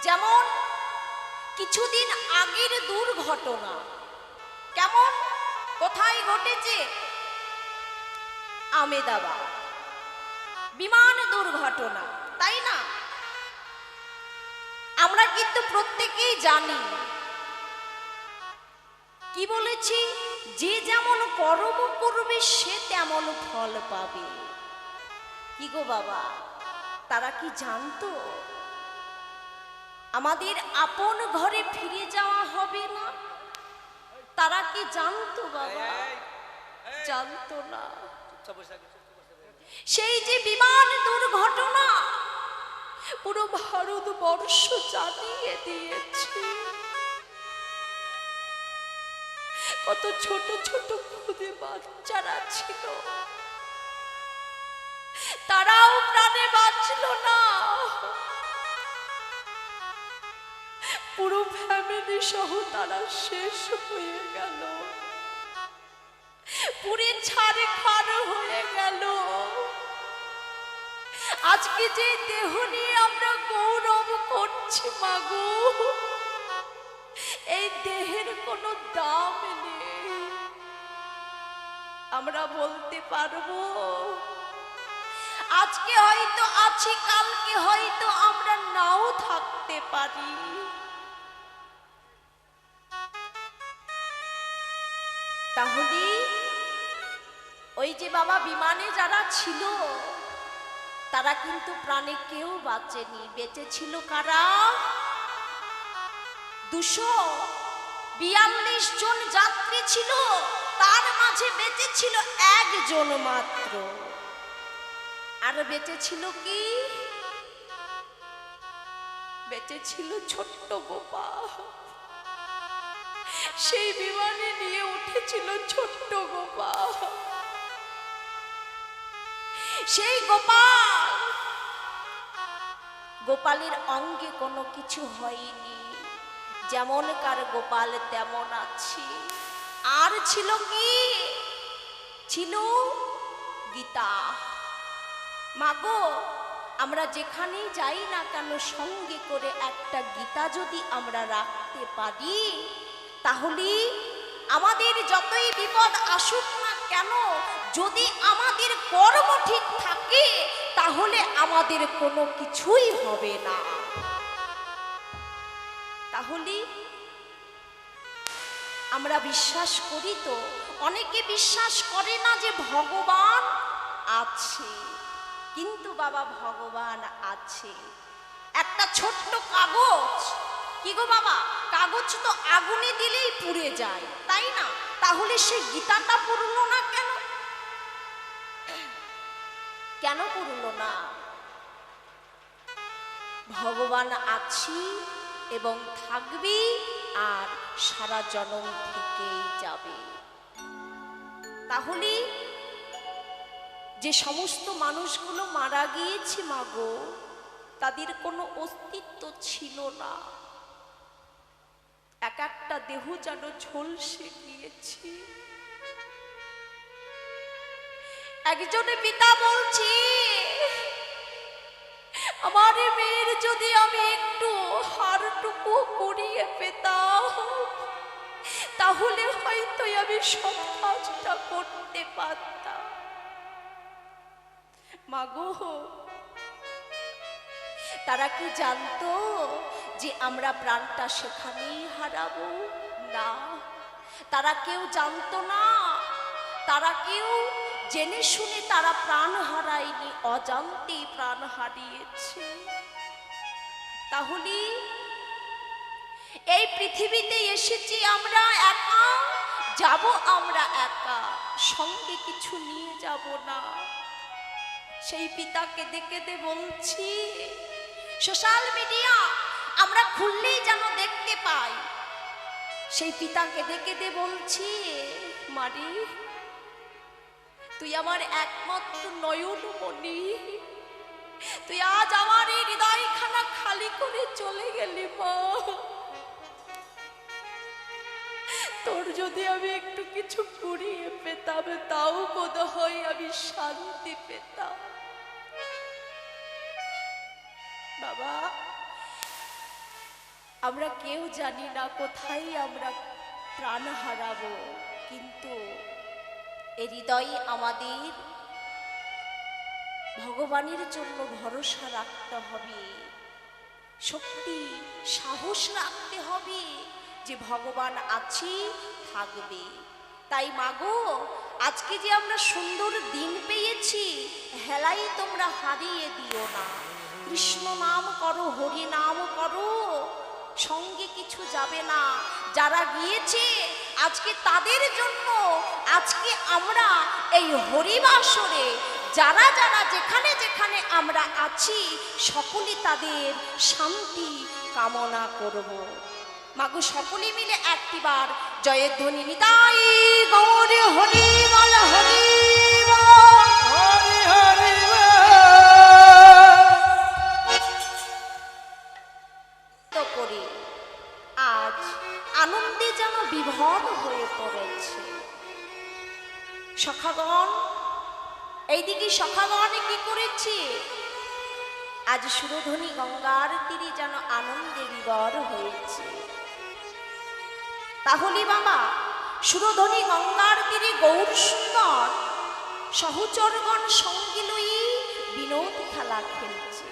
যেমন কিছুদিন আগের দুর্ঘটনা, কেমন কোথায় ঘটেছে? আমেদাবাদ বিমান দুর্ঘটনা, তাই না? আমরা কিন্তু প্রত্যেকেই জানি, কি বলেছি, যে যেমন কর্ম করবে সে তেমন ফল পাবে। কি গো বাবা, তারা কি জানতো আমাদের আপন ঘরে ফিরে যাওয়া হবে না? তারা কি জানতো বাবা? জানতো না। সেই যে বিমান দুর্ঘটনা পুরো ভারতবর্ষ জানিয়ে দিয়েছে। কত ছোট ছোট খুদে বাচ্চারা ছিল, তারাও প্রাণে বাঁচল না। পুরো ফ্যামিলি সহ তারা শেষ হয়ে গেল, পুরে ছাড়খাড় হয়ে গেল। আজকে যে দেহ নিয়ে আমরা গৌরব করছি মাগো, এই দেহের কোনো দাম নেই। আমরা বলতে পারবো আজকে হয়তো আছি, কালকে হয়তো আমরা নাও থাকতে পারি। তাহলে ওই যে বাবা বিমানে যারা ছিল তারা কিন্তু প্রাণে কেউ বাঁচেনি। বেঁচেছিল কারা? 242 জন যাত্রী ছিল, তার মাঝে বেঁচেছিল একজন মাত্র। আর বেঁচেছিল কি? বেঁচেছিল ছোট্ট গোপাল। সেই বিমানে নিয়ে উঠেছিল ছোট্ট গোপাল। সেই গোপাল, গোপালের অঙ্গে কোনো কিছু হয়নি, যেমনকার গোপাল তেমন আছে। আর ছিল কি? ছিল গীতা। মাগো, আমরা যেখানেই যাই না কেন সঙ্গে করে একটা গীতা যদি আমরা রাখতে পারি, তাহলে আমাদের যতই বিপদ আসুক না কেন, যদি আমাদের কর্ম ঠিক থাকে তাহলে আমাদের কোনো কিছুই হবে না। তাহলে আমরা বিশ্বাস করি তো, অনেকে বিশ্বাস করে না যে ভগবান আছে, কিন্তু বাবা ভগবান আছে। একটা ছোট্ট কাগজ, কি গো বাবা, কাগজ তো আগুনে দিলেই পুড়ে যায়, তাই না? তাহলে সে গীতাটা পুড়লো না কেন? কেন পুড়লো না? ভগবান আছি এবং থাকবি, আর সারা জনম থেকেই যাবে। তাহলে যে সমস্ত মানুষগুলো মারা গিয়েছে মাগো, তাদের কোনো অস্তিত্ব ছিল না। এক একটা দেহ যেন ঝলসে গিয়েছে। একজনে পিতা বলছি, আমার মেয়ের যদি আমি একটু হাড়টুকু কুড়িয়ে পেতাম, তাহলে হয়তো আমি সব কাজটা করতে পারতাম। মাগো, তারা কি জানতো যে আমরা প্রাণটা সেখানেই হারাবো? না, তারা কেউ জানতো না। তারা কেউ জেনে শুনে তারা প্রাণ হারায়নি, অজান্তেই প্রাণ হারিয়েছে। তাহলে এই পৃথিবীতে এসেছি আমরা একা, যাব আমরা একা, সঙ্গে কিছু নিয়ে যাব না। সেই পিতাকে দেখে বলছি, সোশ্যাল মিডিয়া আমরা খুললেই যেন দেখতে পাই। সেই পিতাকে দেখে বলছি, মারি তুই আমার একমাত্র নয়নমণি, তুই আজ আমার এই হৃদয়খানা খালি করে চলে গেলি মা। তোর যদি আমি একটু কিছু কুড়িয়ে পেতাম, তাও বোধ হয় আমি শান্তি পেতাম। বাবা, আমরা কেউ জানি না কোথায় আমরা প্রাণ হারাবো, কিন্তু এই হৃদয়ে আমাদের ভগবানের জন্য ভরসা রাখতে হবে, শক্তি সাহস রাখতে হবে যে ভগবান আছি, থাকবে। তাই মাগো, আজকে যে আমরা সুন্দর দিন পেয়েছি, হেলাই তোমরা হারিয়ে দিও না। কৃষ্ণ নাম করো, হরি নাম করো, সঙ্গে কিছু যাবে না। যারা গিয়েছে আজকে তাদের জন্য আজকে আমরা এই হরিবাসরে যারা যারা যেখানে যেখানে আমরা আছি সকলে তাদের শান্তি কামনা করব। মাগো, সকলে মিলে একটিবার জয়ের ধ্বনি নিতাই গৌর হরি বল, হরি করে আজ আনন্দে যেন বিভোর হয়ে পড়েছে। সখাগণ, এইদিকে সখাগণ কি করেছে? আজ সুরধনী গঙ্গার তীরে যেন আনন্দে বিভোর হয়েছে। তাহলে বাবা, সুরধনী গঙ্গার তীরে গৌর সুন্দর সহচরগণ সঙ্গে লই বিনোদ খেলা খেলছে।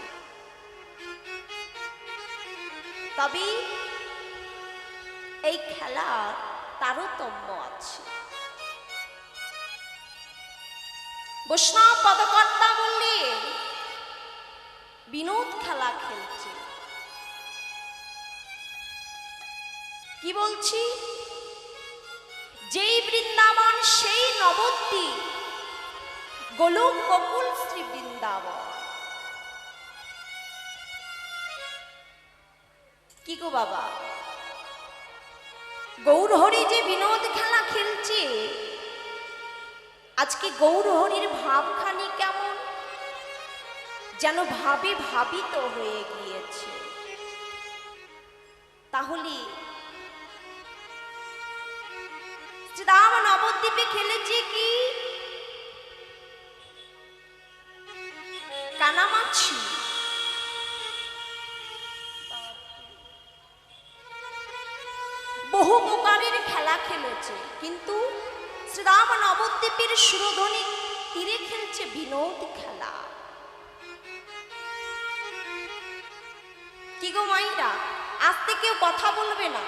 তবে এই খেলার তারতম্য আছে। বৈষ্ণব পদকর্তা বললেন বিনোদ খেলা খেলছে। কি বলছি? যেই বৃন্দাবন সেই নবদ্বীপ, গোলক গোকুল শ্রী বৃন্দাবন। কি গো বাবা, গৌরহরি যে বিনোদ খেলা খেলছে, আজকে গৌরহরির ভাবখানি কেমন যেন ভাবে ভাবিত হয়ে গিয়েছে। তাহলে শ্রীরাম নবদ্বীপে খেলেছে কি? কানামাছি। বহু প্রকারের খেলা খেলেছে, কিন্তু শ্রীরাম নবদ্বীপের সুরধনী তীরে খেলছে বিনোদ খেলা। কি গো মাইরা, আজ থেকে কেউ কথা বলবে না।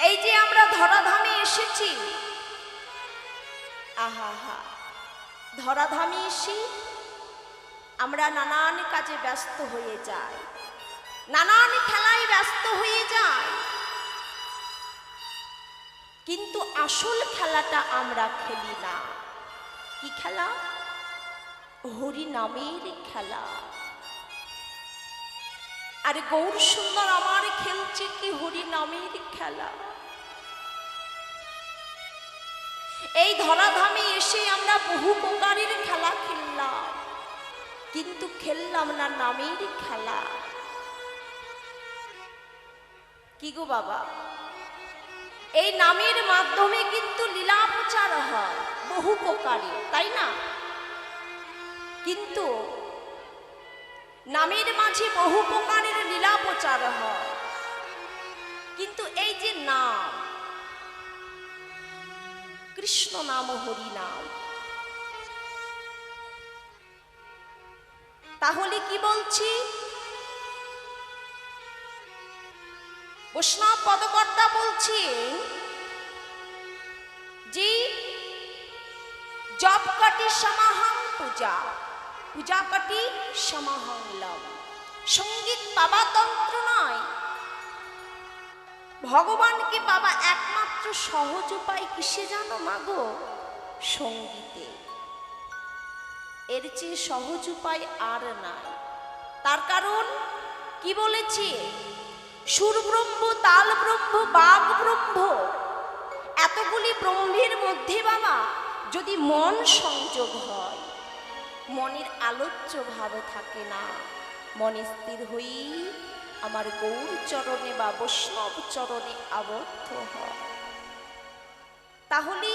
এই যে আমরা ধরাধামে এসেছি, আহা, ধরাধামে এসে আমরা নানান কাজে ব্যস্ত হয়ে যাই, নানান খেলায় ব্যস্ত হয়ে যায়, কিন্তু আসল খেলাটা আমরা খেলি না। কি খেলা? হরি নামের খেলা। আর গৌর সুন্দর আমার খেলছে কি হরি নামের খেলা। এই ধরাধামে এসে আমরা বহু প্রকারের খেলা খেললাম, কিন্তু খেললাম না নামের খেলা। কি গো বাবা, এই নামের মাধ্যমে কিন্তু লীলা প্রচার হয় বহু প্রকারে, তাই না? কিন্তু নামের মাঝে বহু প্রকারের লীলা প্রচার হয়, কিন্তু এই যে নাম, কৃষ্ণ নাম, হরি নাম, তাহলে কি বলছি? বৈষ্ণব পদকর্তা বলছি যে জপ কাটি সমাহং পূজা, পূজা কাটি সমাহং লম। সঙ্গীত পাবা তন্ত্র নয়, ভগবানকে পাবা একমাত্র সহজ উপায় কিসে জানো মাগো? সঙ্গীতে। এর চেয়ে সহজ উপায় আর নাই। তার কারণ কি বলেছি? সুর ব্রহ্ম, তাল ব্রহ্ম, বাগ ব্রহ্ম, এতগুলি ব্রহ্মের মধ্যে বাবা যদি মন সংযোগ হয়, মনের আলোচ্য ভাব থাকে না, মন স্থির হই আমার গৌর চরণে বা বৈষ্ণব চরণে আবদ্ধ হয়। তাহলে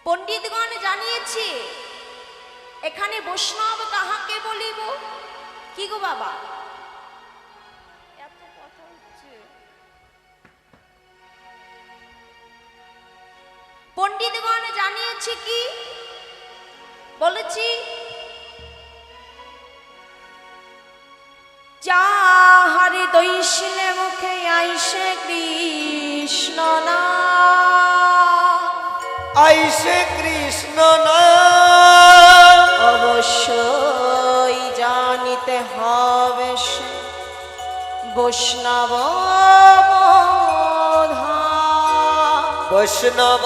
পণ্ডিতগণ যারা জানিয়েছে এখানে বৈষ্ণব কাহাকে বলিব। কি গো বাবা, এত কথা হচ্ছে। পণ্ডিতগণ জানিয়েছে কি বলেছি, যাহারে দৈশিলে মুখে আইসে কৃষ্ণ নাম, আইসে কৃষ্ণ নাম, অবশ্যই জানিতে হবে সে বৈষ্ণব প্রধান। বৈষ্ণব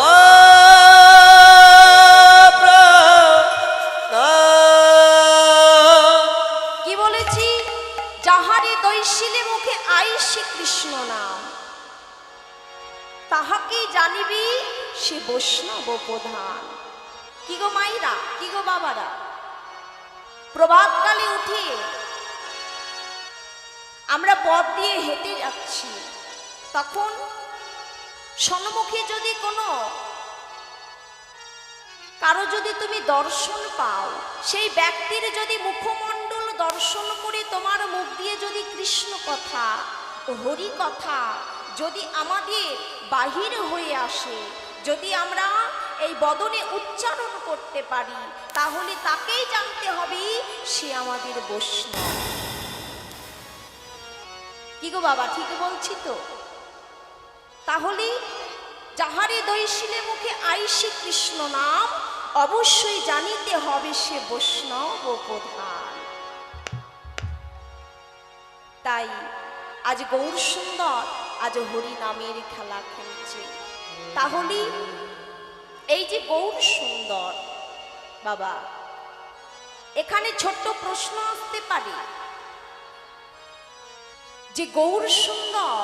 কি বলেছি, যাহারে দৈশিলে মুখে আইসে কৃষ্ণ নাম, তাহাকেই জানিবি সে বৈষ্ণব প্রধান। কি গো মাইরা, কি গো বাবারা, প্রভাতকালে উঠে আমরা পথ দিয়ে হেঁটে যাচ্ছি, তখন সম্মুখে যদি কোনো কারো যদি তুমি দর্শন পাও, সেই ব্যক্তির যদি মুখমণ্ডল দর্শন করে তোমার মুখ দিয়ে যদি কৃষ্ণ কথা ও হরি কথা যদি আমাদের বাহির হয়ে আসে, যদি আমরা এই বদনে উচ্চারণ করতে পারি, তাহলে তাকেই জানতে হবে সে আমাদের বৈষ্ণব। কি গো বাবা, ঠিক বলছি তো? তাহলে যাহারে দৈশিলে মুখে আইসে কৃষ্ণ নাম, অবশ্যই জানিতে হবে সে বৈষ্ণব প্রধান। তাই আজ গৌর সুন্দর আজ হরি নামের খেলা খেলছে। তাহলে এই যে গৌর সুন্দর বাবা, এখানে ছোট্ট প্রশ্ন আসতে পারে যে গৌর সুন্দর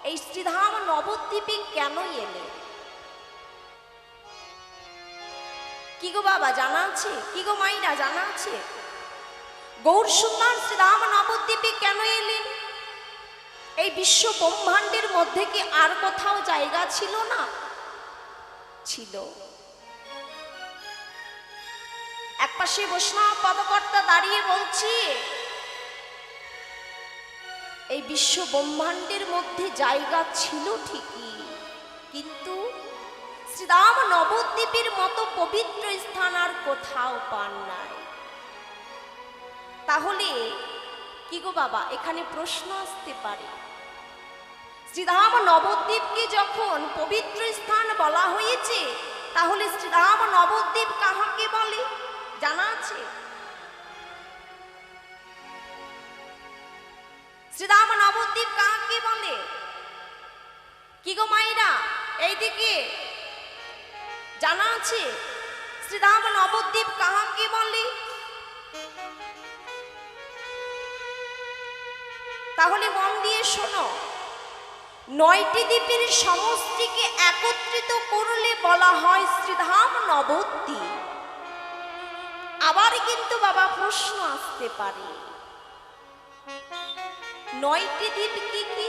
এই শ্রীধাম নবদ্বীপে কেন এলে? কি গো বাবা জানা আছে? কি গো মাইরা জানা আছে? গৌর সুন্দর শ্রীধাম নবদ্বীপে কেন এলেন? এই বিশ্ব ব্রহ্মাণ্ডের মধ্যে কি আর কোথাও জায়গা ছিল না? ছিল। একপাশে বৈষ্ণব পদকর্তা দাঁড়িয়ে বলছি, এই বিশ্ব ব্রহ্মাণ্ডের মধ্যে জায়গা ছিল ঠিকই, কিন্তু শ্রীধাম নবদ্বীপের মতো পবিত্র স্থান আর কোথাও পান নাই। তাহলে কি গো বাবা, এখানে প্রশ্ন আসতে পারে, শ্রীধাম নবদ্বীপকে যখন পবিত্র স্থান বলা হয়েছে, তাহলে শ্রীধাম নবদ্বীপ কাহাকে বলে জানা আছে? শ্রীধাম নবদ্বীপ কাহাকে বলে? কি গো মাইরা এইদিকে জানা আছে শ্রীধাম নবদ্বীপ কাহাকে বলে? তাহলে মন দিয়ে শোনো, 9টি দ্বীপের সমষ্টিকে একত্রিত করলে বলা হয় শ্রীধাম নবদ্বীপ। আবার কিন্তু বাবা প্রশ্ন আসতে পারে, 9টি দ্বীপ কি কি?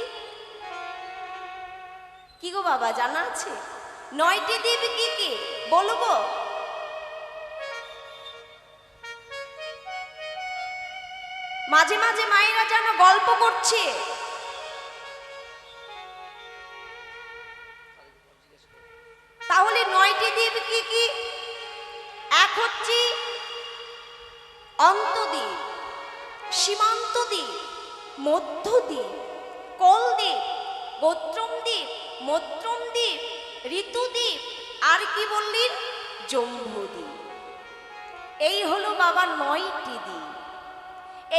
কি গো বাবা জানা আছে? 9টি দ্বীপ কি কি বলবো? মাঝে মাঝে মায়েরা যেন গল্প করছে। তাহলে 9টি দ্বীপ কি কি? এক হচ্ছে অন্তদ্বীপ, সীমান্ত দ্বীপ, মধ্যদ্বীপ, কোলদ্বীপ, গোত্রম দ্বীপ, মৈত্রম দ্বীপ, ঋতুদ্বীপ, আর কি বললেন? জম্বুদ্বীপ। এই হলো বাবা 9টি দ্বীপ।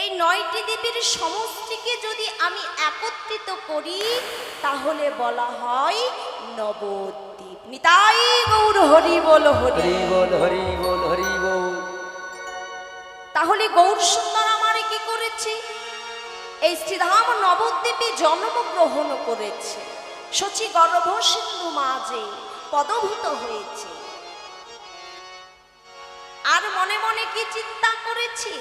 এই 9টি দ্বীপের সমষ্টিকে যদি আমি একত্রিত করি, তাহলে বলা হয় নবদ্বীপ। নিতাই গৌর হরি বল, হরি বল, হরি বল, হরি বল। তাহলে গৌর সুন্দর আমারে কি করেছে? এই শ্রীধাম নবদ্বীপে জন্মগ্রহণ করেছে, শচী গর্ভ সিন্ধু মাঝে পদভূত হয়েছে। আর মনে মনে কি চিন্তা করেছে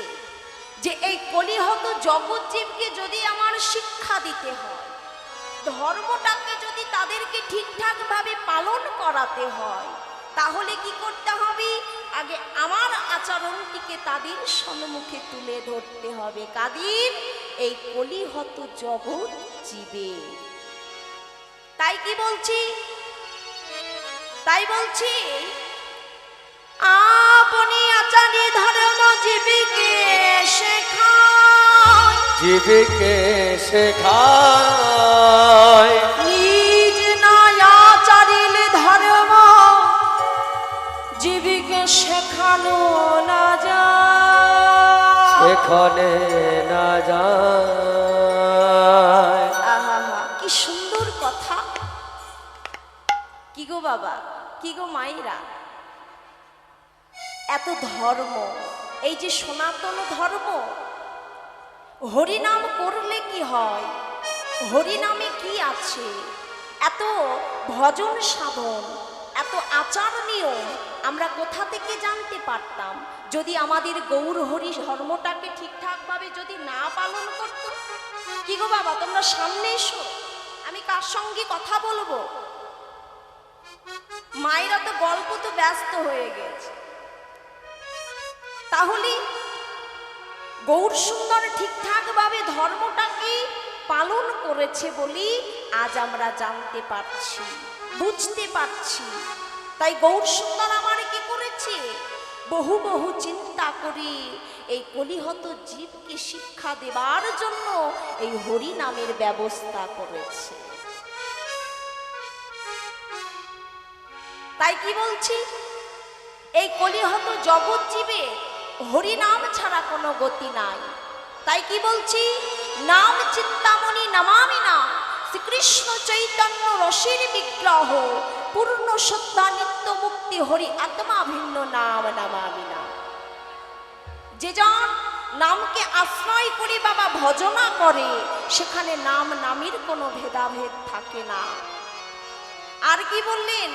যে এই কলিহত জগৎজীবকে যদি আমার শিক্ষা দিতে হয়, ধর্মটাকে যদি তাদেরকে ঠিকঠাক ভাবে পালন করাতে হয়, তাহলে কি করতে হবে? আগে আমার আচরণটিকে তাদের সম্মুখে তুলে ধরতে হবে। কাদের? এই কলিহত জগৎ জীবে। তাই কি বলছি? তাই বলছি, আপনি আচার্য ধর্ম জীবিকে শেখায়, জীবিকে শেখায়, নিজ নয় আচারিল ধর্ম জীবিকে শেখানো না যায়, এখানে না যায়। আহা, কি সুন্দর কথা। কি গো বাবা, কি গো মাইরা, এত ধর্ম, এই যে সনাতন ধর্ম, হরিনাম করলে কি হয়? হরিনামে কি আছে? এত ভজন সাধন, এত আচার নিয়ম আমরা কোথা থেকে জানতে পারতাম যদি আমাদের গৌর হরি ধর্মটাকে ঠিকঠাকভাবে যদি না পালন করত? কি গো বাবা, তোমরা সামনে এসো, আমি কার সঙ্গে কথা বলবো। মায়েরা তো গল্প তো ব্যস্ত হয়ে গেছে। তাহলে গৌর সুন্দর ঠিকঠাক ভাবে ধর্মটাকে পালন করেছে বলি আজ আমরা জানতে পারছি, বুঝতে পারছি। তাই গৌর সুন্দর আমার কি করেছে? বহু বহু চিন্তা করে এই কলিহত জীবকে শিক্ষা দেবার জন্য এই হরি নামের ব্যবস্থা করেছে। তাই কি বলছি, এই কলিহত জগৎ জীবে হরিনাম ছাড়া কোনো গতি নাই। তাই কি বলছি, নাম চিন্তামণি নামামি না, শ্রীকৃষ্ণ চৈতন্য রসের বিগ্রহ, পূর্ণ সত্তা নিত্য মুক্তি হরি আত্মা ভিন্ন নাম নামামি না। যে জন নামকে আশ্রয় করে বাবা ভজনা করে সেখানে নাম নামের কোনো ভেদাভেদ থাকে না। আর কি বললেন,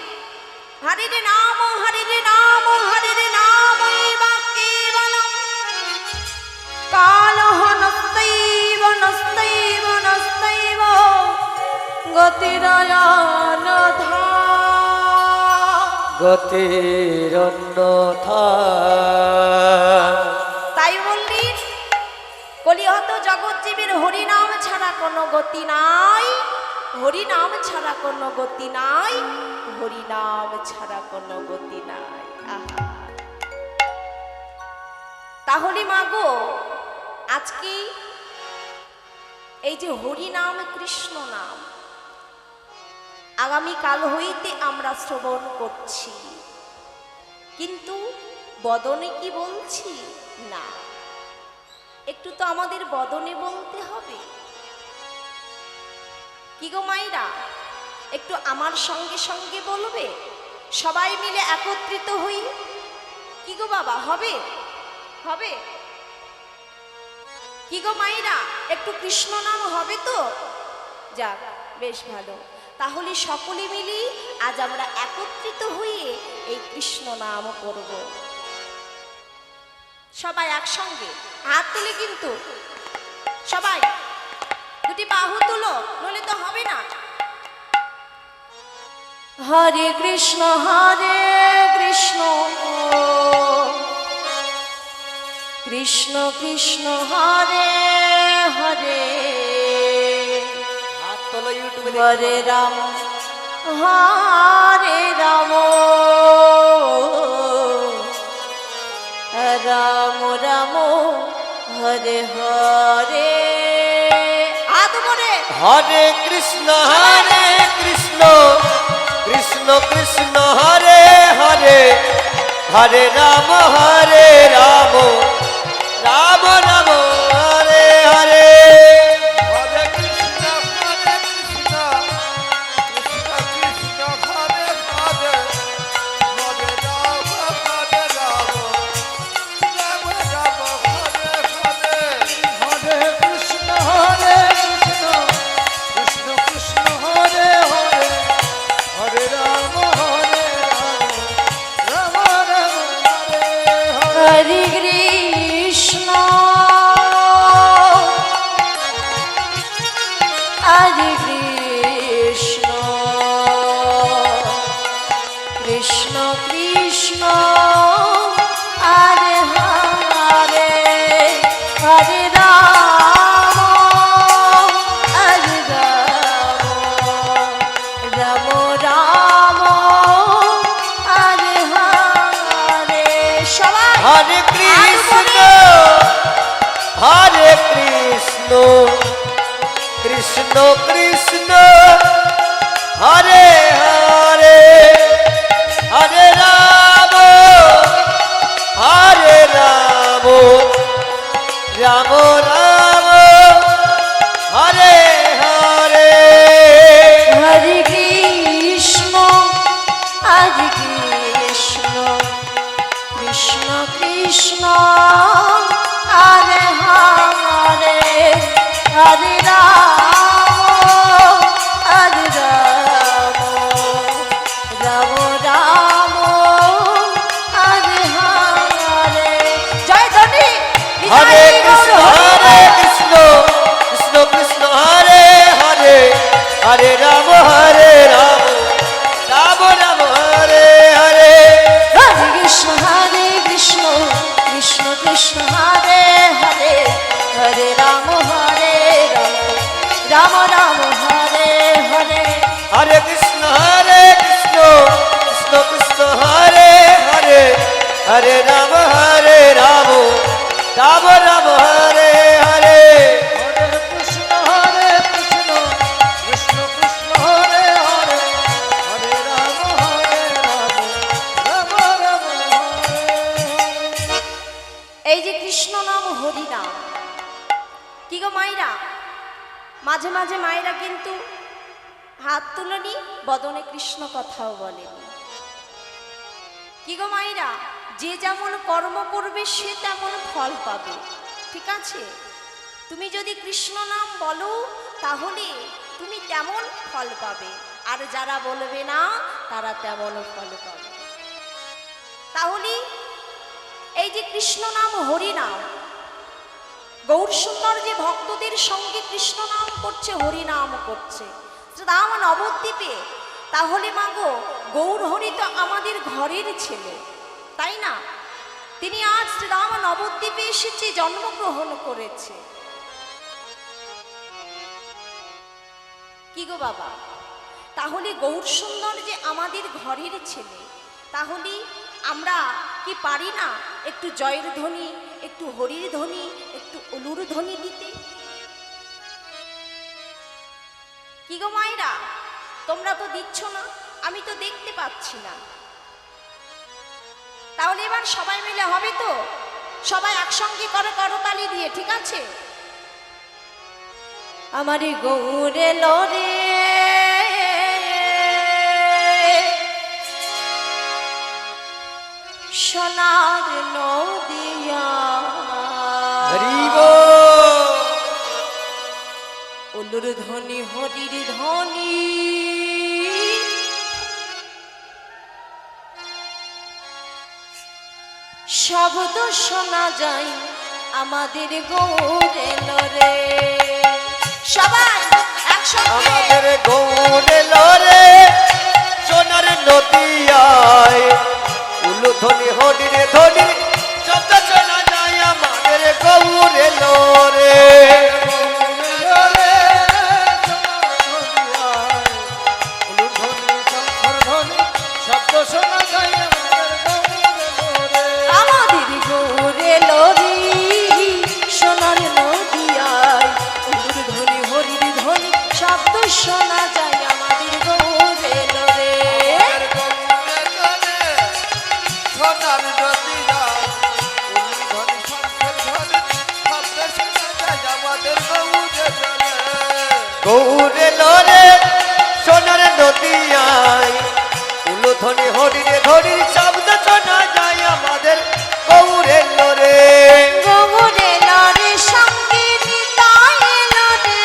হরে রে নাম, হরে রে নাম, হরে রে নাম কেবলম কালহ নস্তৈব নস্তৈব নস্তৈব গতিরয়নধা, গতিরন্যথা। তাই বললেন কলিহত জগৎজীবীর হরিনাম ছাড়া কোনো গতি নাই, হরিনাম ছাড়া কোনো গতি নাই, হরিনাম ছাড়া কোনো গতি নাই। আহা, তাহলে মাগো আজকে এই যে হরিনাম কৃষ্ণ নাম আগামী কাল হইতে আমরা শ্রবণ করছি, কিন্তু বদনে কি বলছি না, একটু তো আমাদের বদনে বলতে হবে। কি গো মাইরা, একটু আমার সঙ্গে সঙ্গে বলবে, সবাই মিলে একত্রিত হই। কি গো বাবা, হবে হবে? কি গো মাইরা, একটু কৃষ্ণ নাম হবে তো? যাক, বেশ ভালো। তাহলে সকলে মিলি আজ আমরা একত্রিত হয়ে এই কৃষ্ণ নাম করব। সবাই একসঙ্গে হাত তুলে, কিন্তু সবাই দুটি বাহু তুলো, নইলে তো হবে না। হরে কৃষ্ণ কৃষ্ণ কৃষ্ণ হরে হরে, হাত তোলো ইউটিউবে। হরে রাম হরে রাম, রাম রাম হরে হরে। হাত করে হরে কৃষ্ণ কৃষ্ণ কৃষ্ণ হরে হরে, হরে রাম রাম রাম হরে হরে। হরে কৃষ্ণ কৃষ্ণ কৃষ্ণ হরে হরে, হরে রাম রাম রাম হরে হরে। হরে কৃষ্ণ কৃষ্ণ কৃষ্ণ হরে হরে, হরে রাম রাম রাম হরে হরে। হরে কৃষ্ণ হরে কৃষ্ণ কৃষ্ণ কৃষ্ণ হরে কৃষ্ণ হরে কৃষ্ণ কৃষ্ণ কৃষ্ণ হরে হরে হরে রাম হরে রাম রাম রাম হরে হরে হরে কৃষ্ণ হরে কৃষ্ণ কৃষ্ণ কৃষ্ণ হরে হরে হরে রাম হরে রাম রাম রাম হরে হরে জয় ধনী হরে কৃষ্ণ কৃষ্ণ কৃষ্ণ হরে হরে হরে রাম রাম রাম রাম হরে হরে হরে কৃষ্ণ কৃষ্ণ কৃষ্ণ কৃষ্ণ হরে হরে হরে রাম রাম রাম হরে হরে হরে কৃষ্ণ কৃষ্ণ কৃষ্ণ হরে হরে হরে রাম রাম রাম রাম হরে হরে হরে কৃষ্ণ কৃষ্ণ কৃষ্ণ হরে হরে হরে রাম রাম রাম হরে। এই যে কৃষ্ণ নাম হরি নাম কি গো মায়েরা, মাঝে মাঝে মায়েরা কিন্তু হাত তুলনি বদনে কৃষ্ণ কথাও বলেনি। কি গো মায়েরা, যে যেমন কর্ম করবে সে তেমন ফল পাবে, ঠিক আছে? তুমি যদি কৃষ্ণ নাম বলো তাহলে তুমি তেমন ফল পাবে, আর যারা বলবে না তারা তেমন ফল পাবে। তাহলে এই যে কৃষ্ণ নাম হরি নাম, গৌর সুন্দর যে ভক্তদের সঙ্গে কৃষ্ণ নাম করছে, হরি নাম করছে শ্রীরাম নবদ্বীপে, তাহলে মাগো গৌর হরি তো আমাদের ঘরের ছেলে, তাই না? তিনি আজ শ্রীরাম নবদ্বীপে এসেছে, জন্মগ্রহণ করেছে। কি গো বাবা, তাহলে গৌর সুন্দর যে আমাদের ঘরের ছেলে, তাহলে আমরা কি পারি না একটু জয়ের ধ্বনি, একটু হরির ধ্বনি, একটু উলুর ধ্বনি দিতে? কি গো মায়েরা, তোমরা তো দিচ্ছ না, আমি তো দেখতে পাচ্ছি না। তাহলে এবার সবাই মিলে হবে তো? সবাই একসঙ্গে করো করতালি দিয়ে, ঠিক আছে? আমারই গৌরে লরে সোনার নদিয়া, হরি বল। উলুর ধ্বনি হরির ধ্বনি, শব্দ শোনা যায় আমাদের গৌরে লরে। সবাই একসঙ্গে আমাদের গৌরে লরে সোনার নদিয়ায়, উলুধ্বনি হরির ধ্বনি শব্দ শোনা যায় আমাদের গৌরে লরে। আমাদের গৌরে লরি সোনার নদিয়ায়, উলুর ধ্বনি হরির ধ্বনি শব্দ শোনা যায় আমাদের গৌরে লরে। গৌরে লরে সোনার নদিয়ায়, উলুধ্বনি হরির ধ্বনি শব্দ শোনা যায় আমাদের গৌরে লরে। গৌরে লরে সঙ্গে নিতাই লরে,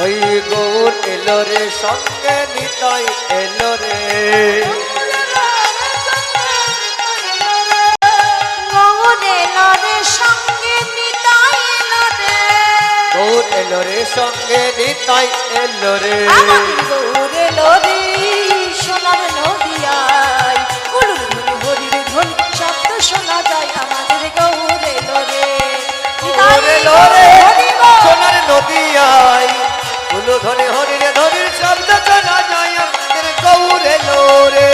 ওই গৌর এলো রে সঙ্গে নিতাই এলো রে। গৌরে লরে সঙ্গে নিতাই লরে, গৌর এলো রে সঙ্গে নিতাই এলো রে। আমাদের গৌরে লরে সোনার নদিয়ায়, উলুর ধ্বনি হরির ধ্বনি শব্দ শোনা যায় আমাদের গৌরে লরে। গৌরে লরে সোনার নদিয়ায়, উলুধ্বনি হরির ধ্বনির শব্দ শোনা যায় আমাদের গৌরে লরে।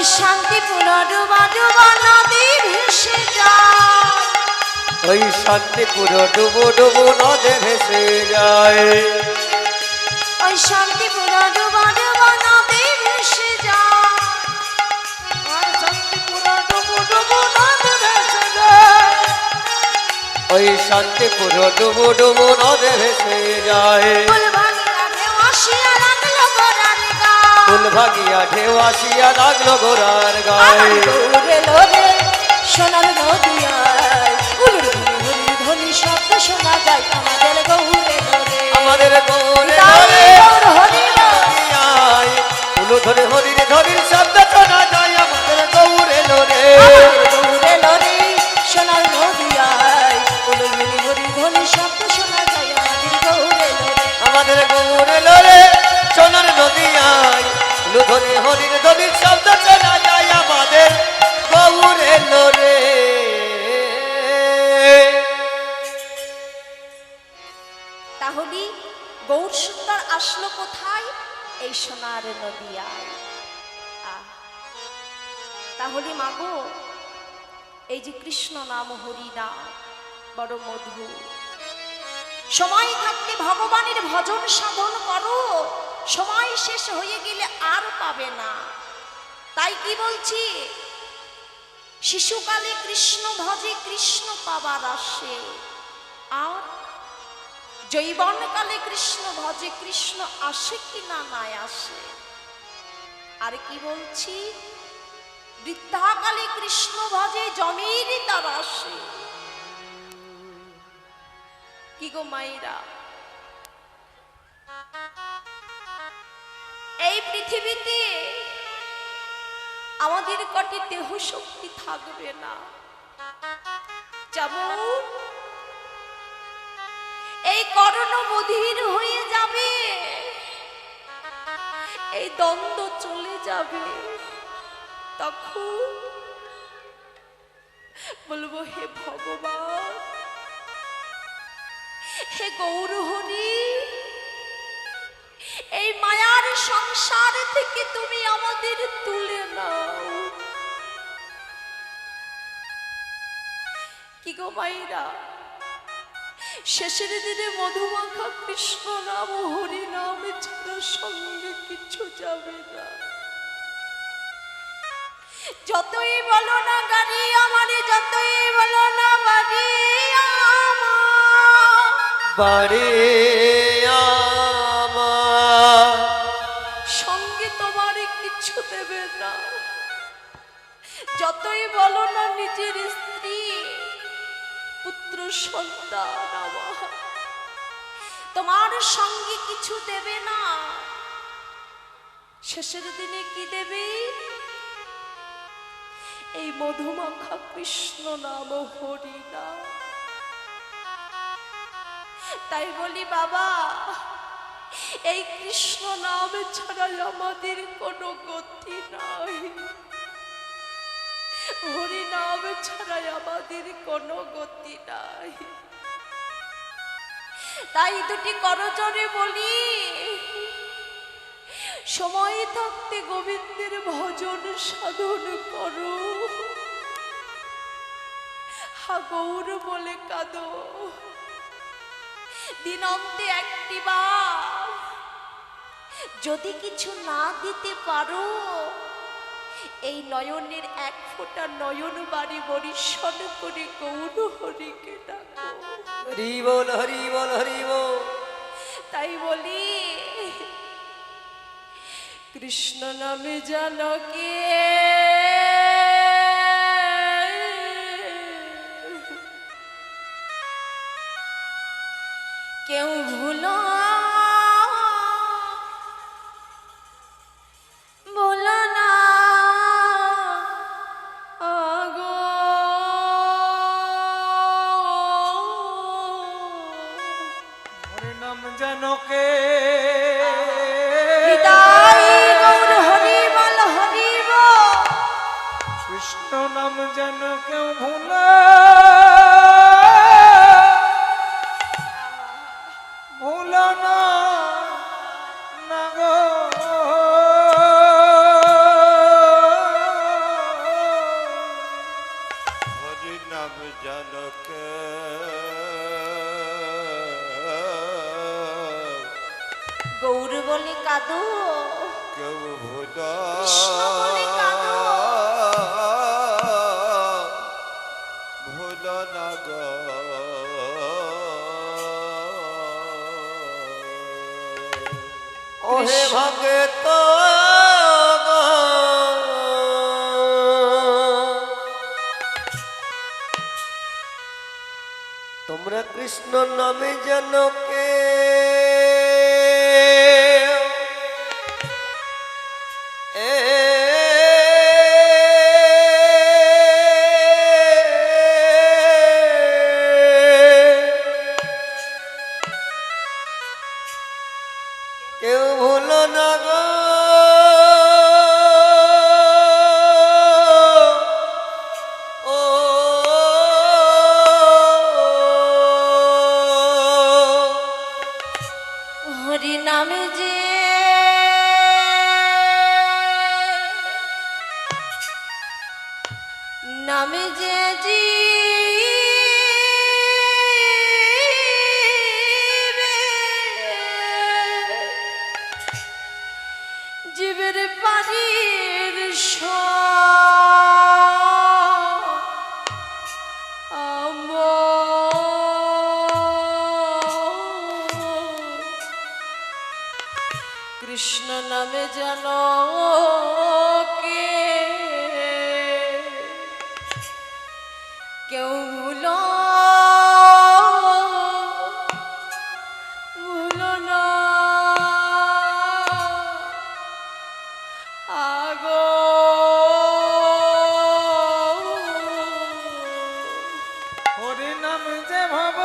শান্তিপুর ডুবা ডুবা নদী ভেসে যায়, ওই শান্তিপুর ডুবু ডুবু নদে ভেসে যায়, ওই শান্তিপুর ডুবা ডুবা নদী ভেসে যায়, আর শান্তিপুর ডুবু ডুবু নদে ভেসে যায়, ওই শান্তিপুর ডুবু ডুবু নদে ভেসে যায়। ফুল ভাঙিয়া ঢেউ আসিয়া লাগলো গোরার গায়, ফুল ভাগিয়া ঢেউ আসিয়া লাগলো গোরার আমার গায়ে। গৌর এলো রে সোনার নদিয়ায়, উলুর ধনি ধনি শব্দ শোনা যায়, আমাদের গৌর এলো রে, আমাদের গৌরে তাই গৌর হরি বল। উলু ধরে হরির ধরির শব্দ শোনা যায়, আমাদের গৌরে লোরে। আমাদের গৌর এলো রে সোনার নদিয়ায়, উলুর ধনি হরি ধনি শব্দ শোনা যায়, আমাদের গৌর এলো রে, আমাদের গৌরে লোরে সোনার নদিয়ায়, উলু ধরে হরির ধরির শব্দ শোনা যায়, আমাদের গৌরে লোরে। তাহলে গৌর সুন্দর আসলো কোথায়? এই সোনার নদিয়ায়। আহ, তাহলে মাগো এই যে কৃষ্ণ নাম হরি নাম বড় মধু, সময় থাকতে ভগবানের ভজন সাধন করো, সময় শেষ হয়ে গেলে আর পাবে না। তাই কি বলছি, শিশুকালে কৃষ্ণ ভজে কৃষ্ণ পাবার আসে, আর যৌবনকালে কৃষ্ণ ভজে কৃষ্ণ আসে কি না নাই আসে। আর কি বলছি, বৃদ্ধাকালে কৃষ্ণ ভজে জমেরই তার আসে। কি গো মাইরা, এই পৃথিবীতে আমাদের কটি দেহ শক্তি থাকবে না, যেমন এই কর্ণ বধির হয়ে যাবে, এই দ্বন্দ্ব চলে যাবে, তখন বলবো হে ভগবান, হে গৌর হরি, এই মায়ার সংসার থেকে তুমি আমাদের তুলে নাও। কি গো মাইরা, শেষের দিনে মধুমাখা কৃষ্ণ নাম হরি নাম ছাড়া সঙ্গে কিছু যাবে না। যতই বলো না গাড়ি আমারে, যতই বলো না বাড়ি আমার, বাড়ি আমার সঙ্গে তোমার কিছু দেবে না। যতই বলো না নিজের স্ত্রী পুত্র সন্তান আমার, তোমার সঙ্গে কিছু দেবে না। শেষের দিনে কি দেবে? এই মধুমাখা কৃষ্ণ নাম হরি নাম। তাই বলি বাবা, এই কৃষ্ণ নাম ছাড়া আমাদের কোনো গতি নাই, হরি নাম ছাড়া আমাদের কোনো গতি নাই। তাই দুটি করজোড়ে বলি, সময় থাকতে গোবিন্দের ভজন সাধন করো, হা গৌর বলে কাঁদো। দিনন্তে একটিবার যদি কিছু না দিতে পারো, এই নয়নের এক ফোঁটা নয়ন বাড়ি বরিশন করে গৌর হরিকে ডাকো। হরি বল হরি বল হরি বল। তাই বলি, কৃষ্ণ নামে জানকে কেউ ভুলো বলো না আগো, হরি নাম জানকে নিতাই গৌর হরি বল হরি বল। কৃষ্ণ নাম যেন কেউ ভুলে ভুলো না না গো। জনক গৌর বলে কাঁদো, কেউ ভুল কৃষ্ণ বলে কাঁদো। ভুল না গো ওহে ভগত তোমরা কৃষ্ণ নামে জনকে কেউ ভুলো না গো ও হরি নামে যে নামে যে জীবের পানির কৃষ্ণ নামে যেন কে কেউ ভুলো ভুলো না আগো হরি নাম যে ভাব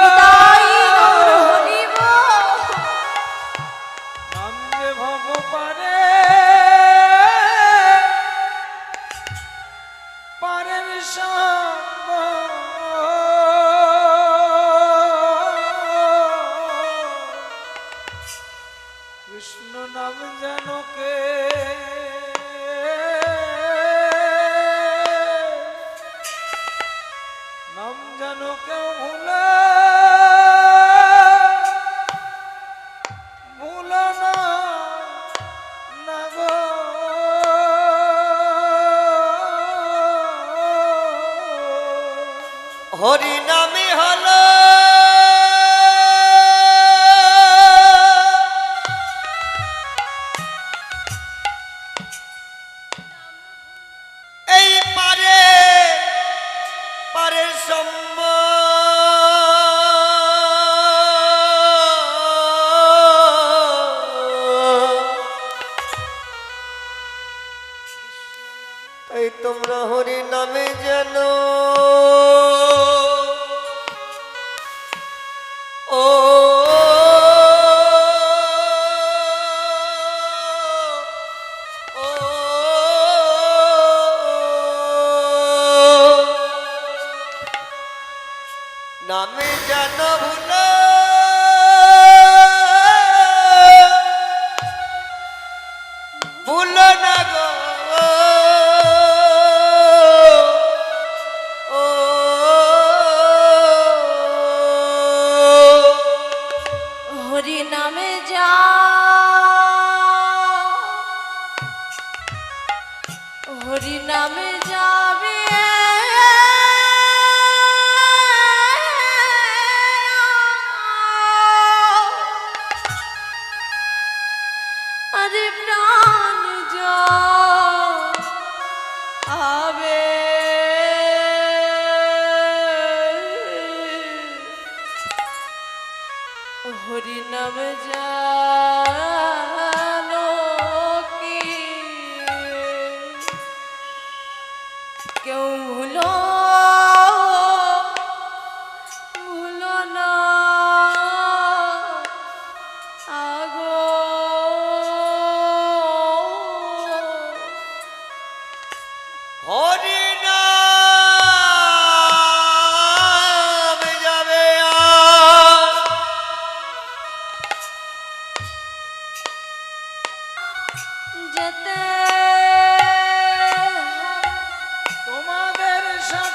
নিতাই গৌর হরি বল। নাম যে ভাব পারে পারের সঙ্গ কৃষ্ণ নাম যেন কে নাম যেন কেউ ভুলে ভুলো না না গো হরি নামে হলো এই পারে পারের তাই তোমরা হরি নামে জানো ও ও নামে জানো ভুলো ভুলো না গো ও হরি নামে যা হরি নামে যাবে আরে প্রাণ যা আবে হরি নামে জানো কি কেউ ভুলো ভুলো না আগো হরি নাম যাবে আর যেতে তোমাদের সাথে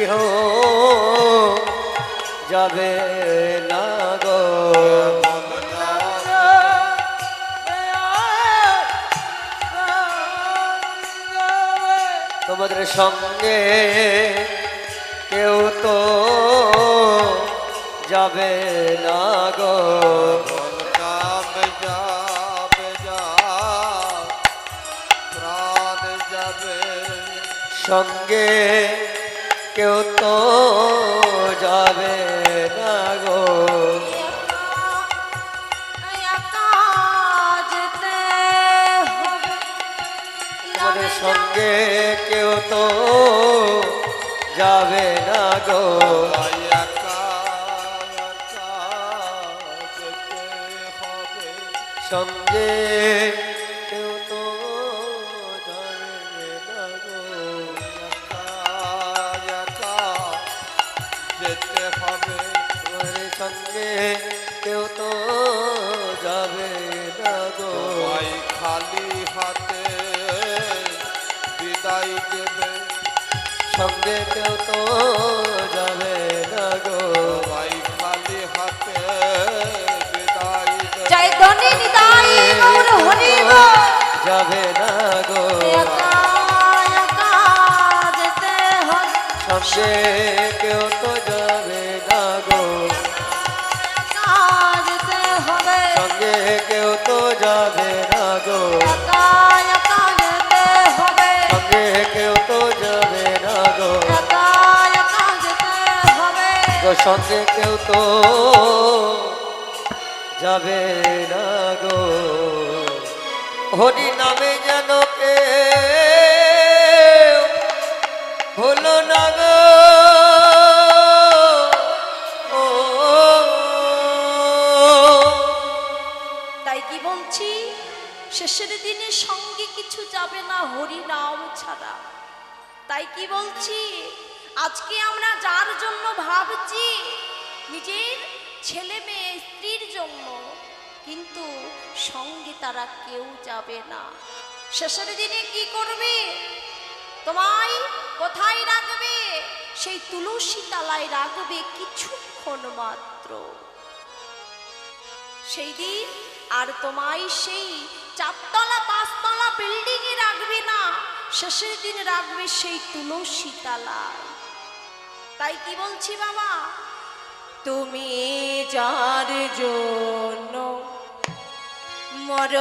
গৃহ যাবে না গো। তোমাদের সঙ্গে কেউ তো যাবে না গো। যাবে যাবে প্রাণ যাবে সঙ্গে কেউ তো যাবে না গো। তোমাদের সঙ্গে কেউ তো যাবে না গো। সঙ্গে কেউ তো যাবে না গো। যেতে হবে তোমাদের সঙ্গে কেউ তো যাবে না গো। ভাই খালি হাতে বিদায় দেবে সঙ্গে কেউ তো যাবে না গো। ভাই খালি হাতে বিদায় দেবে জয় ধনী নিতাই গৌর হরি গো। যাবে না গো। একা একা যেতে হবে, সঙ্গে কেউ তো যাবে না গো। একা যেতে হবে, সঙ্গে কেউ তো যাবে না গো। একা একা যেতে হবে, সঙ্গে কেউ তো যাবে না গো। একা একা যেতে হবে। গো সঙ্গে কেউ তো যাবে না গো। হরি নামে যেন কে হলো না গো। ও তাই কি বলছি, শেষের দিনে সঙ্গে কিছু যাবে না হরি নাম ছাড়া। তাই কি বলছি, আজকে আমরা যার জন্য ভাবছি নিজের ছেলে মেয়ে স্ত্রীর জন্য, কিন্তু সঙ্গে তারা কেউ যাবে না। শেষের দিনে কি করবে, তোমায় কোথায় রাখবে, সেই তুলসী তলায় রাখবে কিছুক্ষণ মাত্র। সেই দিন আর তোমায় সেই 4 তলা 5 তলা বিল্ডিং এ রাখবে না, শেষের দিন রাখবে সেই তুলসী তলায়। তাই কি বলছি বাবা, তুমি যার জন্য মর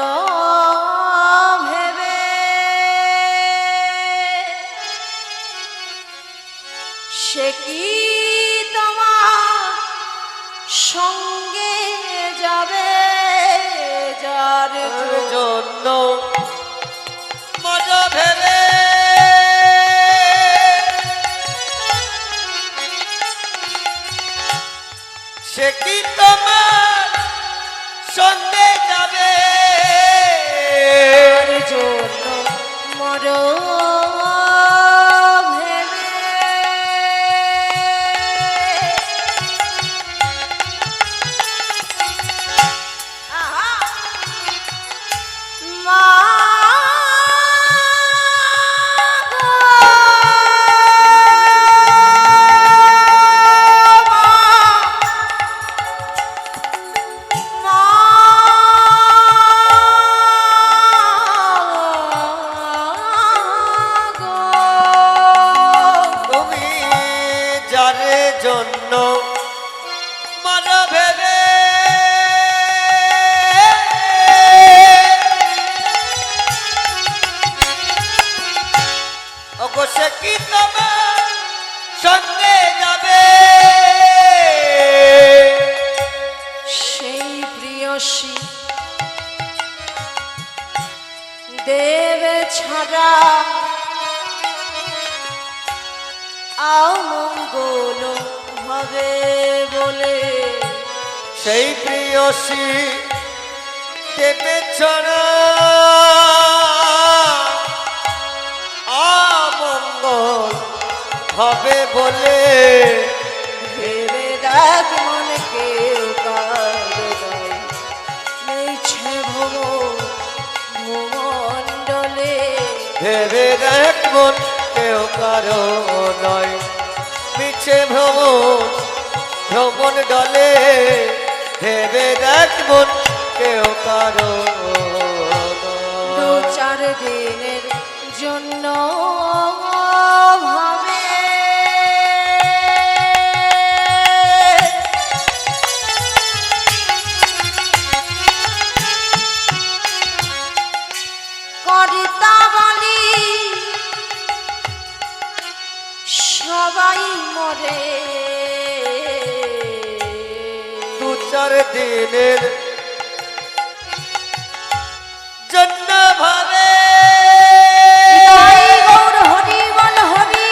ভেবে সে কি তোমার সঙ্গে যাবে, যার জন্য মজা ভেবে সে কি তোমার সঙ্গে যাবে। জন্য মর ভেবে আহা মা তুমি যার জন্য মজা ভেবে ওগো সে কি তোমার সঙ্গে যাবে। সেই প্রিয়সী দেবে ছাড়া অমঙ্গল হবে বলে, সেই প্রিয়সী দেবে ছড়া আমঙ্গল হবে বলে। ভেবে দেখ মন কেউ কারণ নেইছে ভূমণ্ডলে। ভেবে দেখ মন কেউ কারো নয় মিছে ভ্রমণ ডলে ভেবে দেখ মন কেউ কারো দু চার দিনের জন্য ভাবে করিতা বলি সবাই মরে দু চার দিনের জন্য ভাবে হরি গৌর হরি বল হরি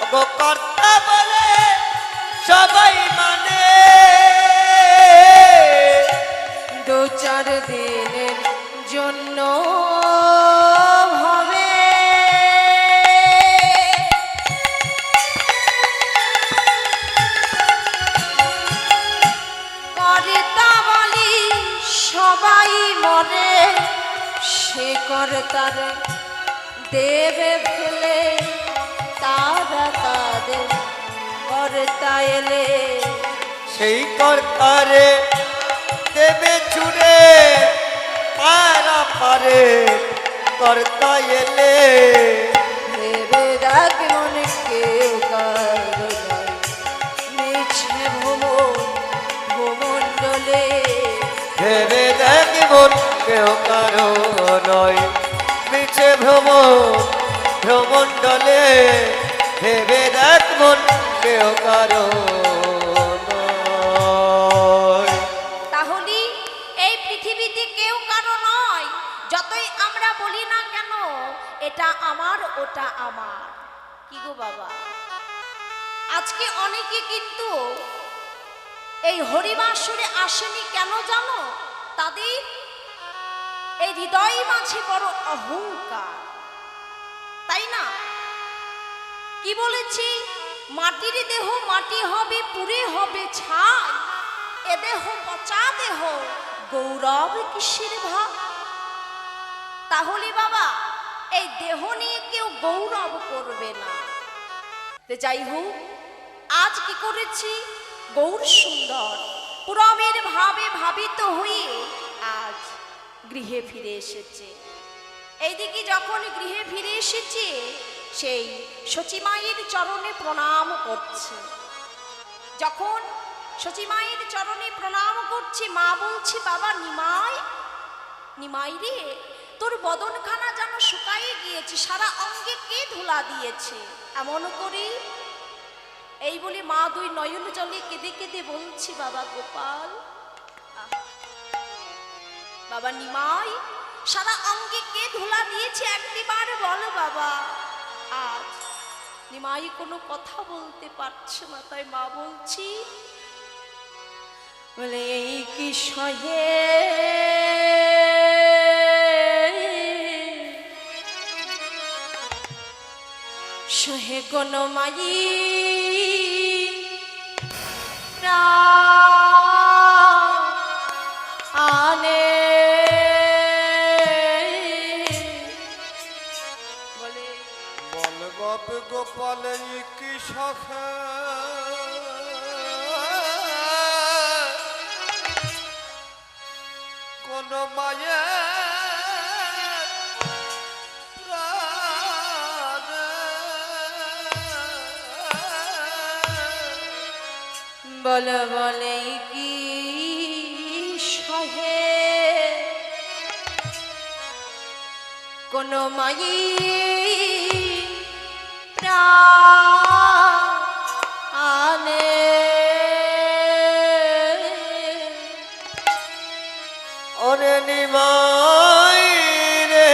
গো কর্তা বলে সবাই মানে দু চার দিনের জন্য হবে কর্তা বলি সবাই মরে সে কর্তার দেবে ফেলে তারা তাদের কর্তা এলে সেই কর্তারে দেবে ছুড়ে পারা পারে কর্তা এলে ভেবে দেখ মনে কেউ কারো নয় মিছে ভূমণ্ডলে ভেবে দেখ মন কেউ কারো নয় মিছে ভ্রমণ্ডলে ভেবে দেখ মন কেউ কারো নয়। তাহলে এই পৃথিবীতে কেউ কারো নয় যতই আমরা বলি না কেন এটা আমার ওটা আমার কি গো বাবা আজকে অনেকে কিন্তু এই হরিবাসরে আসেনি কেন জানো তাদের এই হৃদয় মাঝে বড় অহংকার তাই না কি বলেছি মাটির দেহ মাটি হবে পুরে হবে ছাই এ দেহ পচা দেহ গৌরব কিসের ভাব তাহলে বাবা এই দেহ নিয়ে কেউ গৌরব করবে না তো যাই হোক আজ কি করেছি গৌর সুন্দর পুরমের ভাবে ভাবিত হয়ে আজ গৃহে ফিরে এসেছে এইদিকে যখন গৃহে ফিরে এসেছে সেই সচিমায়ের চরণে প্রণাম করছে যখন সচিমায়ের চরণে প্রণাম করছে মা বলছে বাবা নিমাই নিমাই রে তোর বদনখানা যেন শুকায়ে গিয়েছে সারা অঙ্গে কে ধুলা দিয়েছে এমন করি এই বলে মা দুই নয়ন জলে কেঁদে কেঁদে বলছি বাবা গোপাল বাবা নিমাই সারা অঙ্গে কে ধুলা দিয়েছে একটিবার বল বাবা আজ নিমাই কোনো কথা বলতে পারছে না তাই মা বলছি বলে এই কি সহে সহে কোন মাই আনে বলে বল বাপ গোপাল কি সখে কোন মায়ে বল বলে কি সহে কোন মাই প্রাণে ওরে নিমাই রে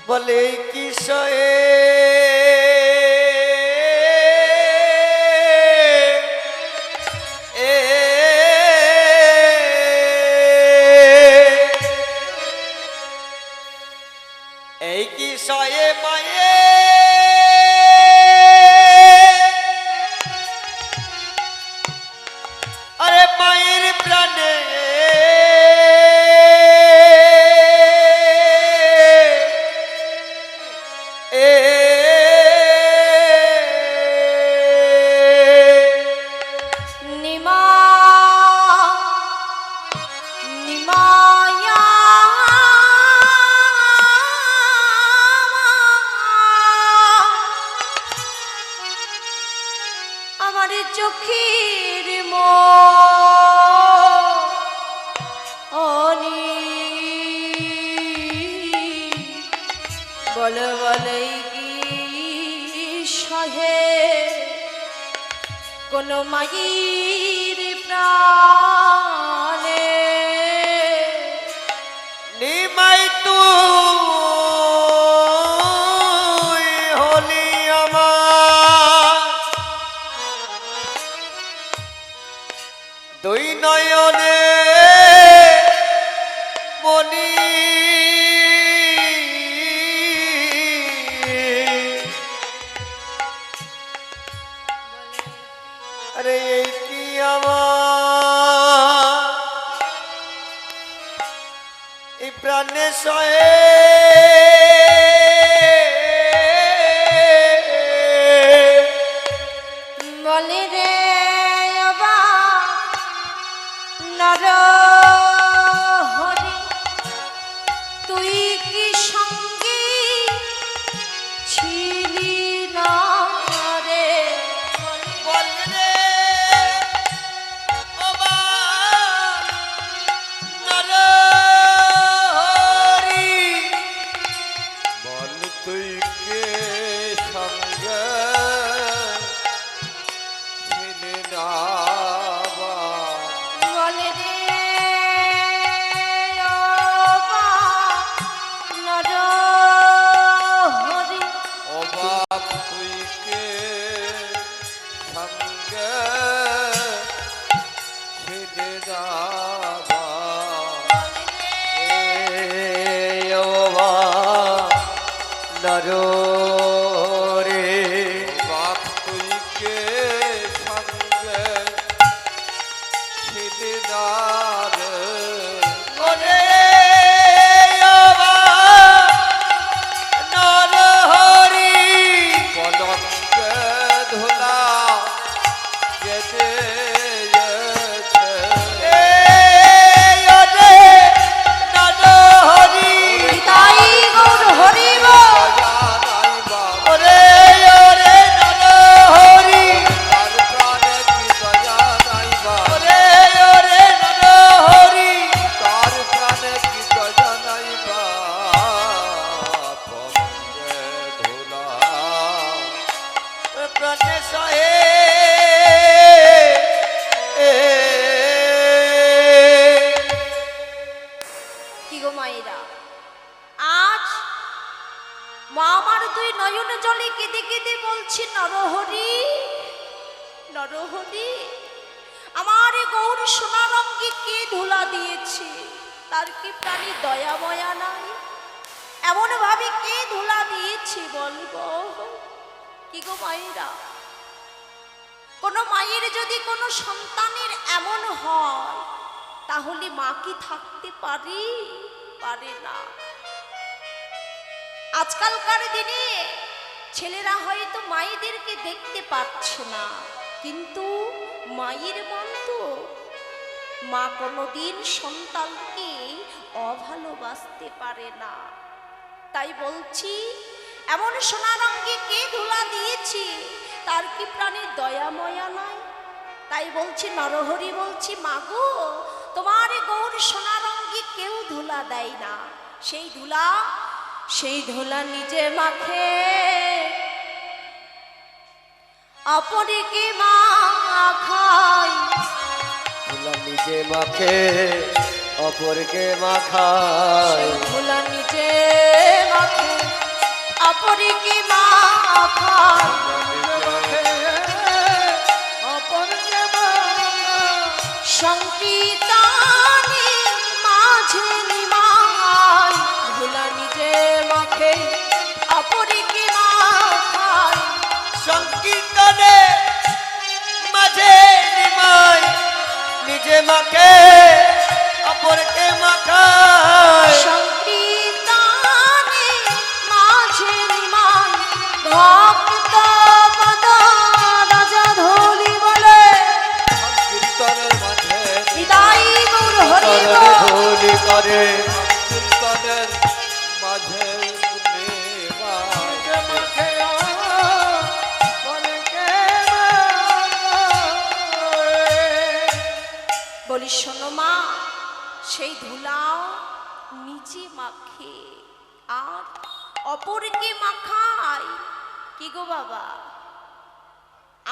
বলে কি সয়ে এই কি সয়ে মায়ে আরে মায়ের প্রাণে অনি বল বলে কি সহে কোন মাগির প্রাণে নিমাই তুই হলি আমার দুই নয়নে মনি আরে এই কি আমার এই প্রাণে সয়ে বলে রে অবা নর হরি তুই কি সঙ্গী ছিলি না রে বল রে ওবা নরহরি বল তুই কে সঙ্গে ছিলি না বা? বলে রে অবা নর হরি অবাক তুই কে সঙ্গে ছিলি না বা? নরে অবাক তুই কে সঙ্গে ছিলি না রে? ওরে নরহরি পলঙ্কে ধুলা যেতে ওরে নরহরি তাই গৌর হরিব ওরে ওরে নরহরি তার প্রাণে কি দয়া নাইবা, ওরে ওরে নরহরি তার প্রাণে কি দয়া নাইবা। পলঙ্কে ধুলা প্রাণে সহে কি গো মায়েরা আজ মা আমার দুই নয়ন জলে কেঁদে কেঁদে বলছি নরহরি নরহরি আমার এ গৌর সোনারঙ্গে কে ধুলা দিয়েছে তার কি প্রাণী দয়া ময়া নাই এমন ভাবে কে ধুলা দিয়েছে বলবো কি গো মায়েরা কোন মায়ের যদি কোনো সন্তানের এমন হয় তাহলে মা কি থাকতে পারে পারে না আজকালকার দিনে ছেলেরা হয়তো মায়েদেরকে দেখতে পাচ্ছে না কিন্তু মায়ের মন তো মা কোনোদিন সন্তানকে অভালোবাসতে পারে না তাই বলছি এমন সোনারঙ্গে কে ধুলা দিয়েছে তার কি প্রাণের দয়া ময়া নাই তাই বলছি নরহরি বলছি মাগো তোমার এ গৌর সোনারঙ্গে কেউ ধুলা দেয় না সেই ধুলা নিজে মাখে অপরকে মা খায় ধুলা নিজে মাখে অপরকে মাখায় সেই ধুলা নিজে মাখে অপরকে মা খায় সংকীর্তনে মাঝে নিমায় ধুলা নিজে মাখে অপরকে মা খায় সংকীর্তনে মাঝে নিমাই নিজে মাকে অপরকে মাখায় সংকীর্তনে মাঝে নিমায় ভক্ত পদ রাজা ধলি বলে কীর্তনের মাঝে হৃদয় গৌর হরি কররে ধুলি করে কীর্তনের মাঝে বলি শোনো মা সেই ধুলা নিজে মাখে আর অপরকে মাখায়। কি গো বাবা,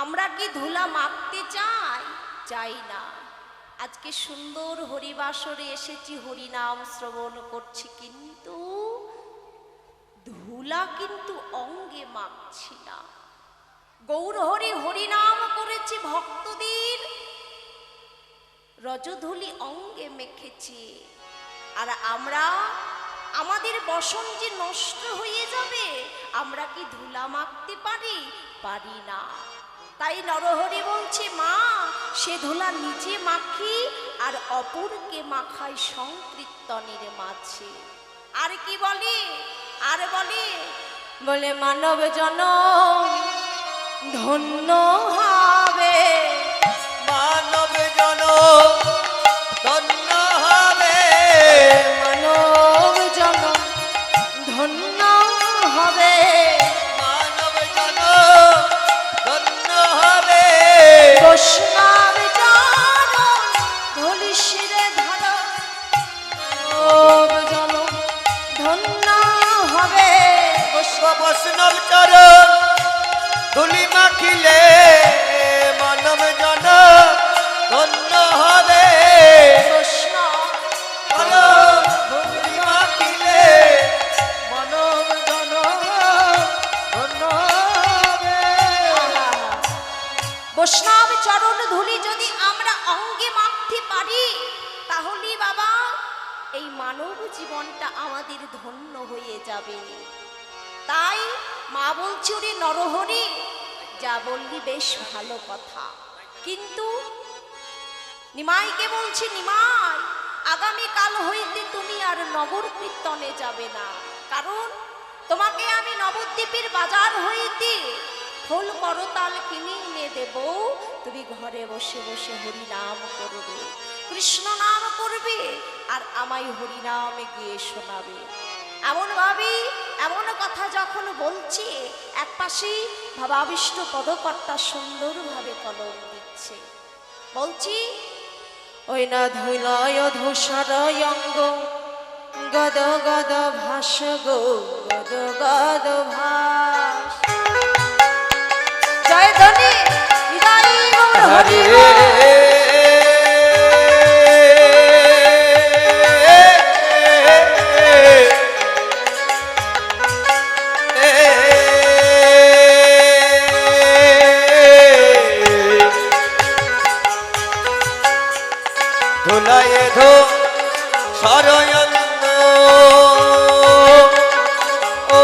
আমরা কি ধুলা মাখতে চাই? চাই না। আজকে সুন্দর হরিবাসরে এসেছি, হরিনাম শ্রবণ করছি, কিন্তু ধুলা কিন্তু অঙ্গে মাখছি না। গৌর হরি হরিনাম করেছি, ভক্তদের রজধূলি অঙ্গে মেখেছি। আর আমরা, আমাদের বসন যে নষ্ট হয়ে যাবে, আমরা কি ধুলা মাখতে পারি? পারি না। তাই নরহরি বলছে, মা সে ধুলা নিজে মাখি আর অপরকে মাখাই সংকীর্তনের মাঝে। আর কি বলে? আর বলে মানব জনম ধন্য হবে, মানব জন ধন্য হবে, মানব জনম ধন্য হবে, মানব জন ধন্য হবে, বৈষ্ণব জন ধুলি শিরে ধর, মানব জনম ধন্য হবে। বৈষ্ণব চরণ ধুলি মাখিলে মানব জন ধন্য হবে, বৈষ্ণব চরণ ধুলি মাখিলে মানব জন ধন্য হবে। বৈষ্ণব চরণ ধুলি যদি আমরা অঙ্গে মাখতে পারি, তাহলে বাবা এই মানব জীবনটা আমাদের ধন্য হয়ে যাবে। তাই মা বলছি, ওরে নরহরি, যা বললি বেশ ভালো কথা, কিন্তু নিমাইকে বলছি, নিমাই আগামীকাল হইতে তুমি আর নগর কীর্তনে যাবে না, কারণ তোমাকে আমি নবদ্বীপের বাজার হইতে খোল করতাল কিনে এনে দেব। তুমি ঘরে বসে বসে হরি নাম করবে, কৃষ্ণ নাম করবে, আর আমায় হরি নাম গিয়ে শোনাবে। এমন ভাবি, এমন কথা যখন বলছে, এক পাশে ভাবাবিষ্ট পদকর্তা সুন্দরভাবে কলম দিচ্ছে। বলছি, ওই না ধুলয় ধূসরয় অঙ্গ গদ গদ ভাস গো, গদ গদ ভাস। জয় ধ্বনি বিদায়ী গৌর হরি ধুলায় ধো সরয়ঙ্গ ও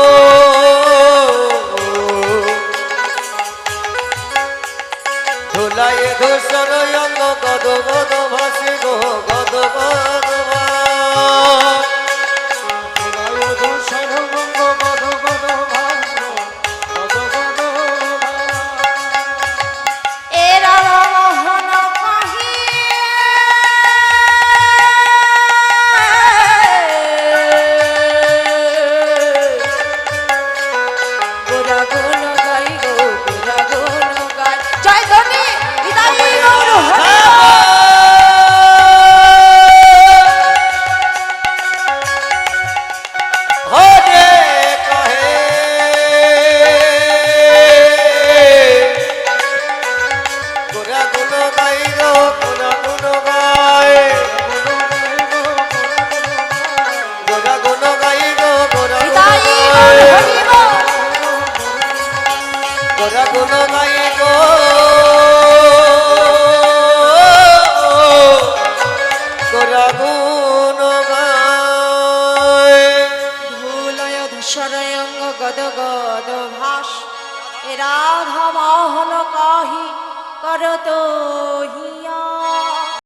ধুলায় ধো সরয়ঙ্গ গদ গদ ভাসে গো, গদ গদ ধুলায় ধো সরয়ঙ্গ গদ গদ ভাসে, গদ গদ এরা মোহন কাহি গোরা গুণ গাই গো, গোরা গুণ গাই। জয় ধ্বনি বিদায়ী গৌর হরি হরে কহে গোরা গুণ গাই গো, গোরা গুণ গাই, গোরা গুণ গাই গো, গোরা গুণ বিদায়ী গাই, গৌর হরি বল। গোরা গুণ গাই গো, গোরা গুণ গাই। ধুলয় ধূসরয় অঙ্গ গদ গদ ভাস, এ রাধা মোহন কাহি করত হিয়া।